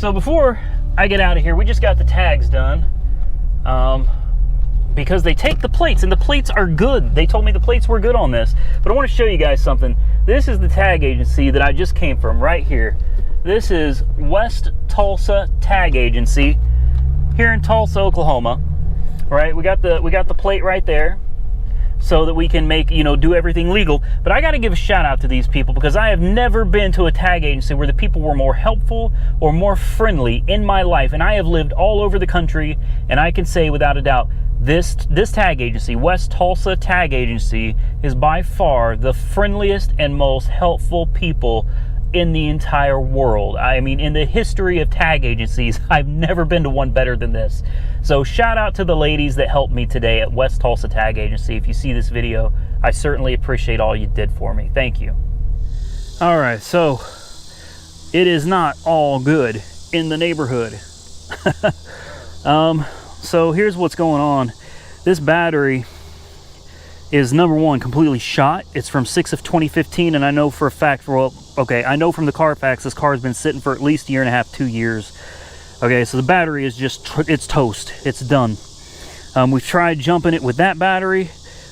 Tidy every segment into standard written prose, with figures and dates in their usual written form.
So before I get out of here, we just got the tags done. Because they take the plates, and the plates are good. They told me the plates were good on this. But I want to show you guys something. This is the tag agency that I just came from right here. This is West Tulsa Tag Agency here in Tulsa, Oklahoma. Right? We got the plate right there so that we can make, you know, do everything legal. But I got to give a shout out to these people, because I have never been to a tag agency where the people were more helpful or more friendly in my life. And I have lived all over the country, and I can say without a doubt, this tag agency, West Tulsa Tag Agency, is by far the friendliest and most helpful people in the entire world. I mean, in the history of tag agencies, I've never been to one better than this. So shout out to the ladies that helped me today at West Tulsa Tag Agency. If you see this video, I certainly appreciate all you did for me. Thank you. All right, so it is not all good in the neighborhood. So here's what's going on. This battery is, number one, completely shot. It's from 6 of 2015, and I know for a fact, I know from the Carfax this car has been sitting for at least a year and a half, 2 years. Okay, so the battery is just, it's toast. It's done. We've tried jumping it with that battery.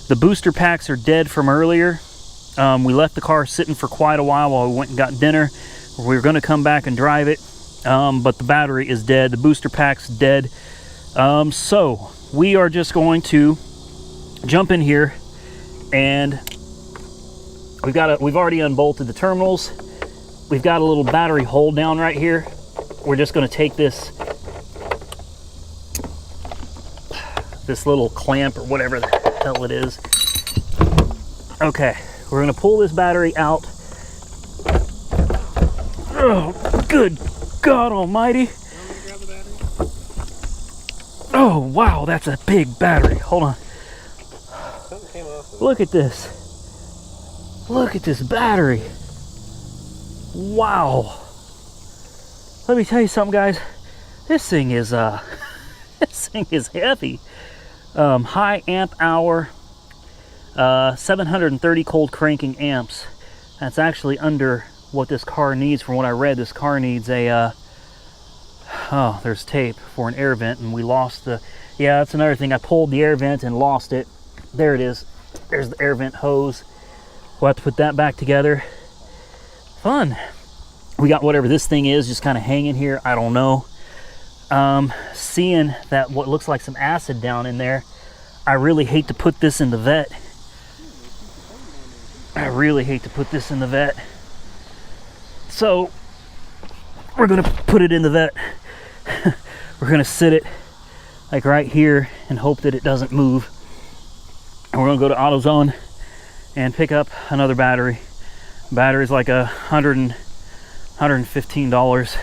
The booster packs are dead from earlier. We left the car sitting for quite a while we went and got dinner. We were going to come back and drive it, but the battery is dead. The booster pack's dead. So we are just going to jump in here, and we've already unbolted the terminals. We've got a little battery hold down right here. We're just going to take this little clamp or whatever the hell it is. Okay, we're going to pull this battery out. Oh, good God almighty. Oh, wow, that's a big battery. Hold on. Look at this. Look at this battery. Wow. Let me tell you something, guys. This thing is this thing is heavy. High amp hour, 730 cold cranking amps. That's actually under what this car needs. From what I read, this car needs a oh, there's tape for an air vent, and we lost the, yeah, that's another thing. I pulled the air vent and lost it. There it is. There's the air vent hose. We'll have to put that back together. Fun. We got whatever this thing is just kind of hanging here. I don't know. Seeing that what looks like some acid down in there, I really hate to put this in the vet. I really hate to put this in the vet. So we're gonna put it in the vet. We're gonna sit it like right here and hope that it doesn't move. And we're gonna go to AutoZone and pick up another battery. Battery's like $115,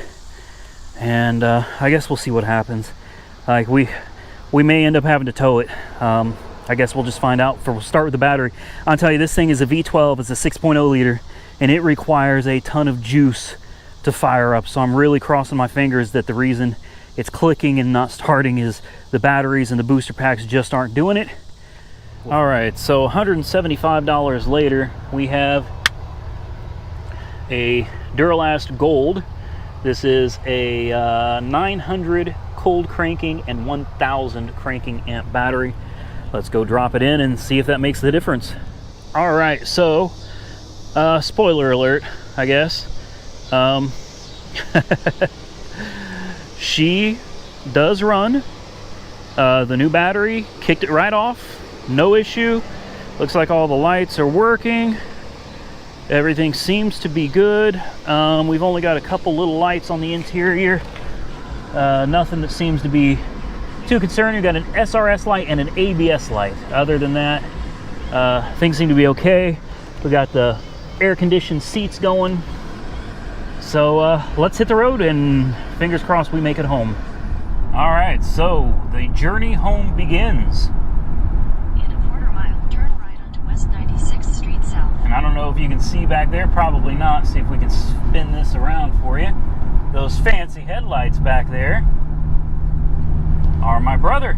and I guess we'll see what happens. Like we may end up having to tow it. I guess we'll just find out. We'll start with the battery. I'll tell you, this thing is a V12. It's a 6.0 liter, and it requires a ton of juice to fire up. So I'm really crossing my fingers that the reason it's clicking and not starting is the batteries and the booster packs just aren't doing it. All right, so $175 later, we have a Duralast Gold. This is a 900 cold cranking and 1000 cranking amp battery. Let's go drop it in and see if that makes the difference. All right, so spoiler alert, I guess. She does run. The new battery kicked it right off, no issue. Looks like all the lights are working. Everything seems to be good. We've only got a couple little lights on the interior. Nothing that seems to be too concerning. We've got an SRS light and an ABS light. Other than that, things seem to be okay. We got the air-conditioned seats going. So let's hit the road, and fingers crossed we make it home. All right, so the journey home begins. In a quarter mile, turn right onto West 96th Street South. And I don't know if you can see back there, probably not. See if we can spin this around for you. Those fancy headlights back there are my brother,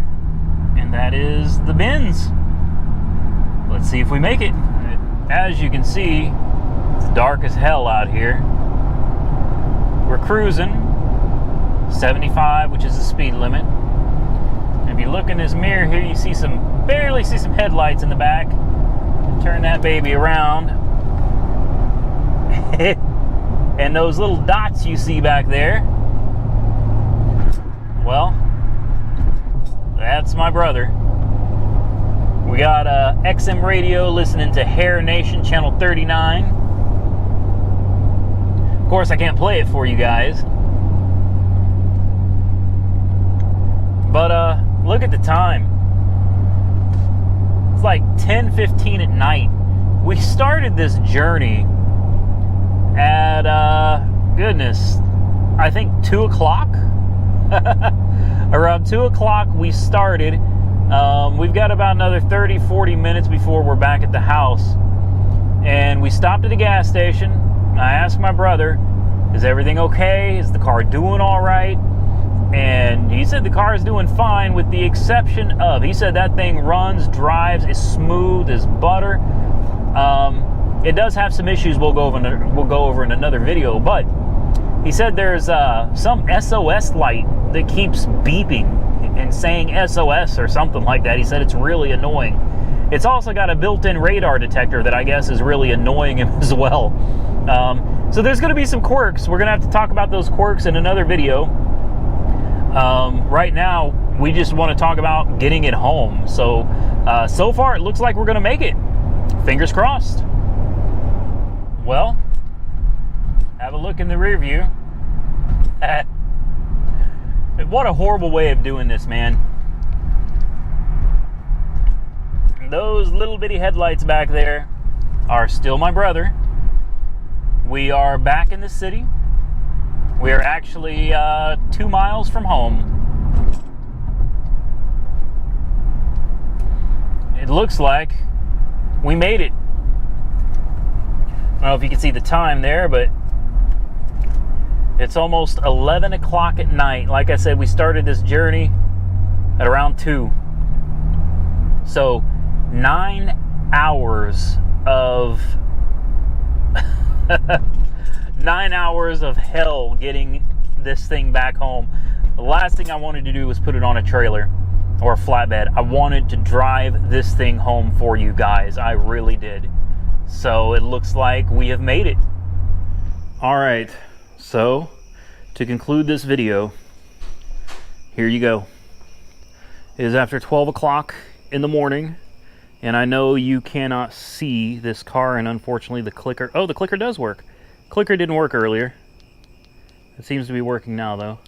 and that is the Benz. Let's see if we make it. As you can see, it's dark as hell out here. We're cruising. 75, which is the speed limit. And if you look in this mirror here, you see barely see some headlights in the back. Turn that baby around. And those little dots you see back there, well, that's my brother. We got a XM radio listening to Hair Nation channel 39. Of course, I can't play it for you guys. But look at the time. It's like 10:15 at night. We started this journey at goodness, I think 2 o'clock. Around 2 o'clock we started. We've got about another 30-40 minutes before we're back at the house. And we stopped at a gas station. I asked my brother, is everything okay? Is the car doing all right? And he said the car is doing fine, with the exception of, he said that thing runs, drives, is smooth as butter. It does have some issues we'll go over in another video, but he said there's some SOS light that keeps beeping and saying SOS or something like that. He said it's really annoying. It's also got a built-in radar detector that I guess is really annoying him as well. So there's going to be some quirks. We're going to have to talk about those quirks in another video. Right now, we just want to talk about getting it home. So, so far it looks like we're going to make it. Fingers crossed. Well, have a look in the rear view. What a horrible way of doing this, man. Those little bitty headlights back there are still my brother. We are back in the city. We are actually 2 miles from home. It looks like we made it. I don't know if you can see the time there, but it's almost 11 o'clock at night. Like I said, we started this journey at around 2. So 9 hours of 9 hours of hell getting this thing back home. The last thing I wanted to do was put it on a trailer or a flatbed. I wanted to drive this thing home for you guys. I really did. So it looks like we have made it. All right, so to conclude this video, here you go. It is after 12 o'clock in the morning, and I know you cannot see this car, and unfortunately the clicker, oh, the clicker does work. Clicker didn't work earlier. It seems to be working now, though.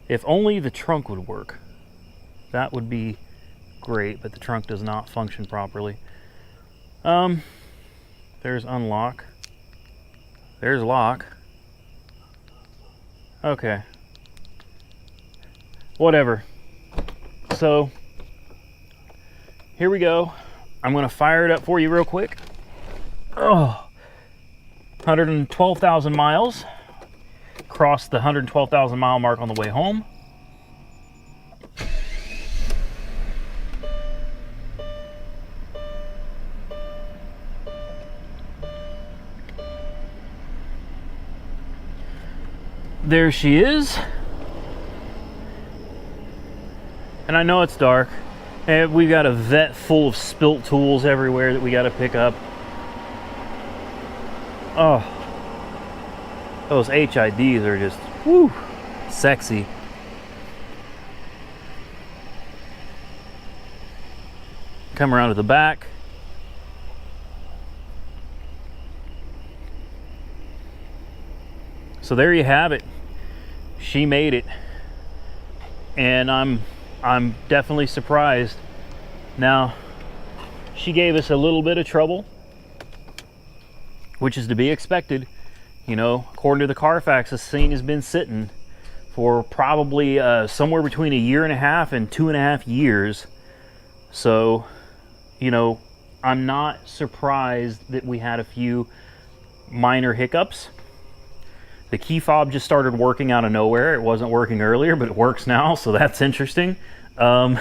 If only the trunk would work. That would be great, but the trunk does not function properly. There's unlock. There's lock. Okay. Whatever. So, here we go. I'm going to fire it up for you real quick. Oh, 112,000 miles. Crossed the 112,000 mile mark on the way home. There she is. And I know it's dark. And we've got a vet full of spilt tools everywhere that we got to pick up. Oh, those HIDs are just, whoo, sexy. Come around to the back. So there you have it. She made it. And I'm definitely surprised. Now, she gave us a little bit of trouble, which is to be expected. You know, according to the Carfax, this thing has been sitting for probably somewhere between 1.5 and 2.5 years. So, you know, I'm not surprised that we had a few minor hiccups. The key fob just started working out of nowhere. It wasn't working earlier, but it works now, so that's interesting. So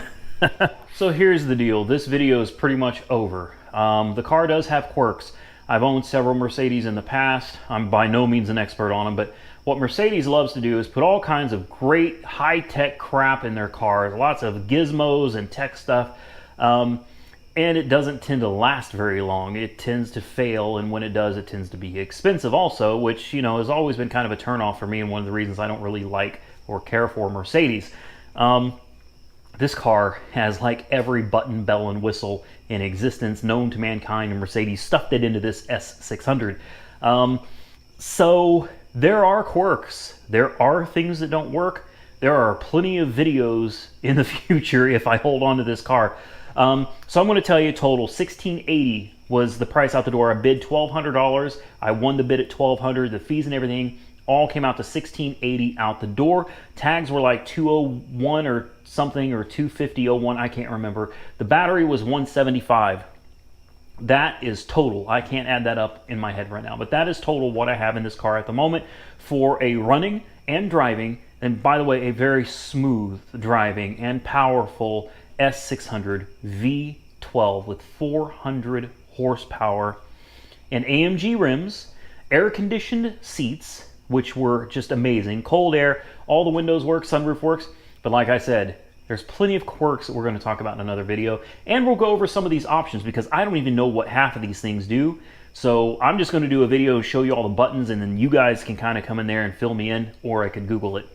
here's the deal. This video is pretty much over. The car does have quirks. I've owned several Mercedes in the past. I'm by no means an expert on them, but what Mercedes loves to do is put all kinds of great high-tech crap in their cars, lots of gizmos and tech stuff, and it doesn't tend to last very long. It tends to fail, and when it does, it tends to be expensive also, which, you know, has always been kind of a turnoff for me and one of the reasons I don't really like or care for Mercedes. This car has like every button, bell, and whistle in existence known to mankind, and Mercedes stuffed it into this S600. So there are quirks. There are things that don't work. There are plenty of videos in the future if I hold on to this car. So I'm going to tell you total $1,680 was the price out the door. I bid $1,200. I won the bid at $1,200. The fees and everything all came out to $1,680 out the door. Tags were like $201 or something, or $250.01. I can't remember. The battery was $175. That is total. I can't add that up in my head right now, but that is total what I have in this car at the moment for a running and driving, and by the way, a very smooth driving and powerful S600 v12 with 400 horsepower and AMG rims, air-conditioned seats, which were just amazing, cold air, all the windows work, sunroof works, but like I said, there's plenty of quirks that we're going to talk about in another video, and we'll go over some of these options because I don't even know what half of these things do. So I'm just going to do a video, show you all the buttons, and then you guys can kind of come in there and fill me in, or I could Google it,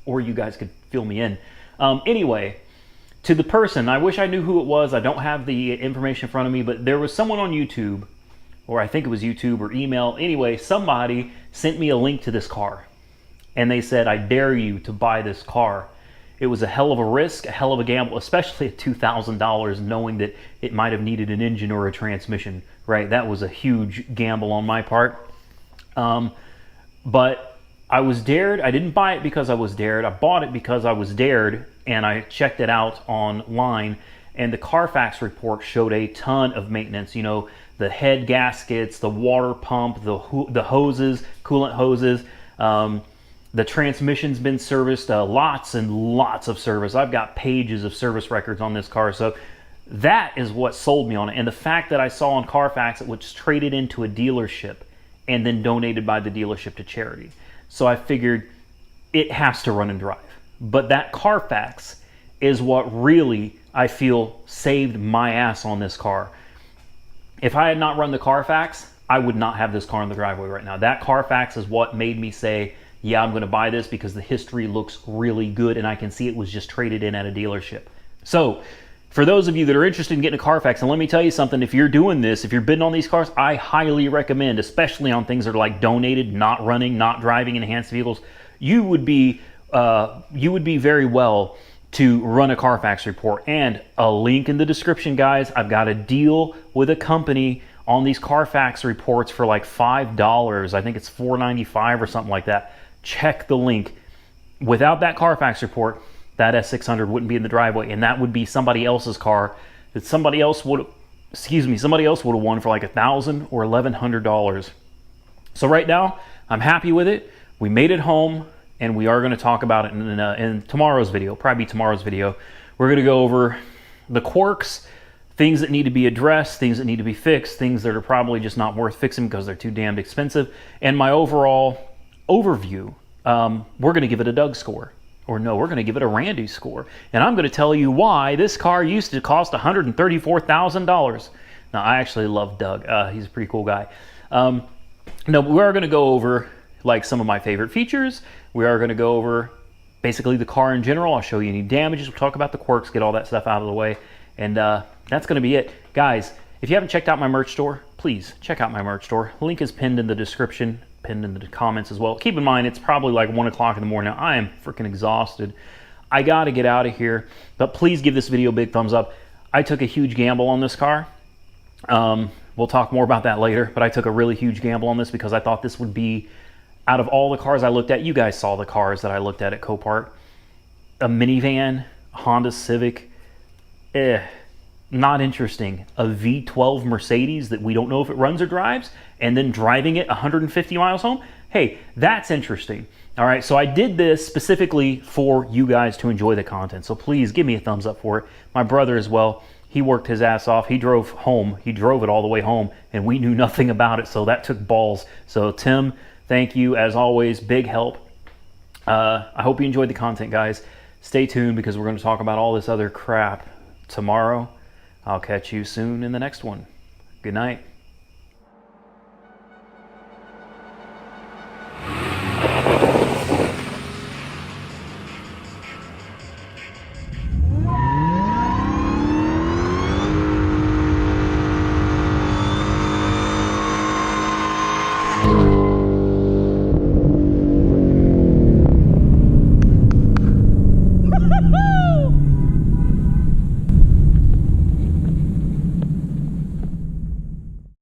or you guys could fill me in. Anyway, to the person, I wish I knew who it was. I don't have the information in front of me, but there was someone on YouTube, or I think it was YouTube or email. Anyway, somebody sent me a link to this car, and they said, I dare you to buy this car. It was a hell of a risk, a hell of a gamble, especially at $2,000, knowing that it might have needed an engine or a transmission, right? That was a huge gamble on my part. But I was dared. I didn't buy it because I was dared. I bought it because I was dared, and I checked it out online, and the Carfax report showed a ton of maintenance. You know, the head gaskets, the water pump, the hoses, coolant hoses, the transmission's been serviced, lots and lots of service. I've got pages of service records on this car. So that is what sold me on it. And the fact that I saw on Carfax it was traded into a dealership and then donated by the dealership to charity. So I figured it has to run and drive. But that Carfax is what really, I feel, saved my ass on this car. If I had not run the Carfax, I would not have this car in the driveway right now. That Carfax is what made me say, yeah, I'm going to buy this because the history looks really good and I can see it was just traded in at a dealership. So for those of you that are interested in getting a Carfax, and let me tell you something, if you're doing this, if you're bidding on these cars, I highly recommend, especially on things that are like donated, not running, not driving enhanced vehicles, you would be very well to run a Carfax report. And a link in the description, guys. I've got a deal with a company on these Carfax reports for like $5. I think it's $4.95 or something like that. Check the link. Without that Carfax report, that S600 wouldn't be in the driveway, and that would be somebody else's car that somebody else would have won for like $1,000 or $1,100. So right now, I'm happy with it. We made it home, and we are going to talk about it in tomorrow's video, probably tomorrow's video. We're going to go over the quirks, things that need to be addressed, things that need to be fixed, things that are probably just not worth fixing because they're too damned expensive, and my overall overview. We're going to give it a Doug score. Or no, we're going to give it a Randy score. And I'm going to tell you why this car used to cost $134,000. Now, I actually love Doug. He's a pretty cool guy. No, we are going to go over like some of my favorite features. We are going to go over basically the car in general. I'll show you any damages. We'll talk about the quirks, get all that stuff out of the way. And that's going to be it. Guys, if you haven't checked out my merch store, please check out my merch store. Link is pinned in the description, pinned in the comments as well. Keep in mind, it's probably like 1 o'clock in the morning. Now, I am freaking exhausted. I got to get out of here, but please give this video a big thumbs up. I took a huge gamble on this car. We'll talk more about that later, but I took a really huge gamble on this because I thought this would be, out of all the cars I looked at, you guys saw the cars that I looked at Copart, a minivan, Honda Civic, not interesting. A V12 Mercedes that we don't know if it runs or drives, and then driving it 150 miles home, hey, that's interesting. All right, so I did this specifically for you guys to enjoy the content, so please give me a thumbs up for it. My brother as well, he worked his ass off. He drove home. He drove it all the way home, and we knew nothing about it, so that took balls. So Tim, Thank you, as always, big help. I hope you enjoyed the content, guys. Stay tuned because we're going to talk about all this other crap tomorrow. I'll catch you soon in the next one. Good night.